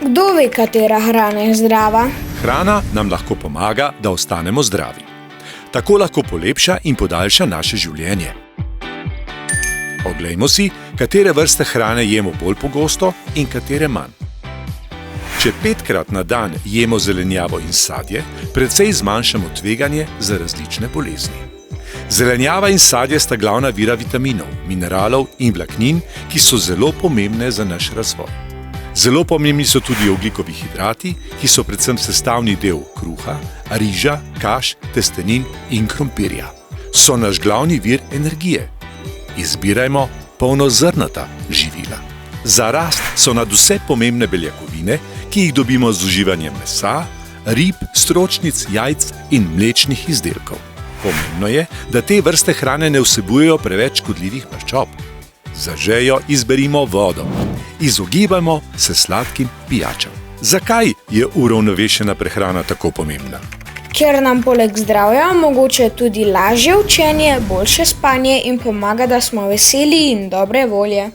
Kdo ve, katera hrana je zdrava? Hrana nam lahko pomaga, da ostanemo zdravi. Tako lahko polepša in podaljša naše življenje. Oglejmo si, katere vrste hrane jemo bolj pogosto in katere manj. Če 5-krat na dan jemo zelenjavo in sadje, precej zmanjšamo tveganje za različne bolezni. Zelenjava in sadje sta glavna vira vitaminov, mineralov in vlaknin, ki so zelo pomembne za naš razvoj. Zelo pomembni so tudi ogljikovi hidrati, ki so predvsem sestavni del kruha, riža, kaš, testenin in krompirja. So naš glavni vir energije. Izbirajmo polnozrnata živila. Za rast so nadvse pomembne beljakovine, ki jih dobimo z uživanjem mesa, rib, stročnic, jajc in mlečnih izdelkov. Pomembno je, da te vrste hrane ne vsebujejo preveč škodljivih maščob. Za žejo izberimo vodo. Izogibajmo se sladkim pijačam. Zakaj je uravnovešena prehrana tako pomembna? Ker nam poleg zdravja omogoča tudi lažje učenje, boljše spanje in pomaga, da smo veseli in dobre volje.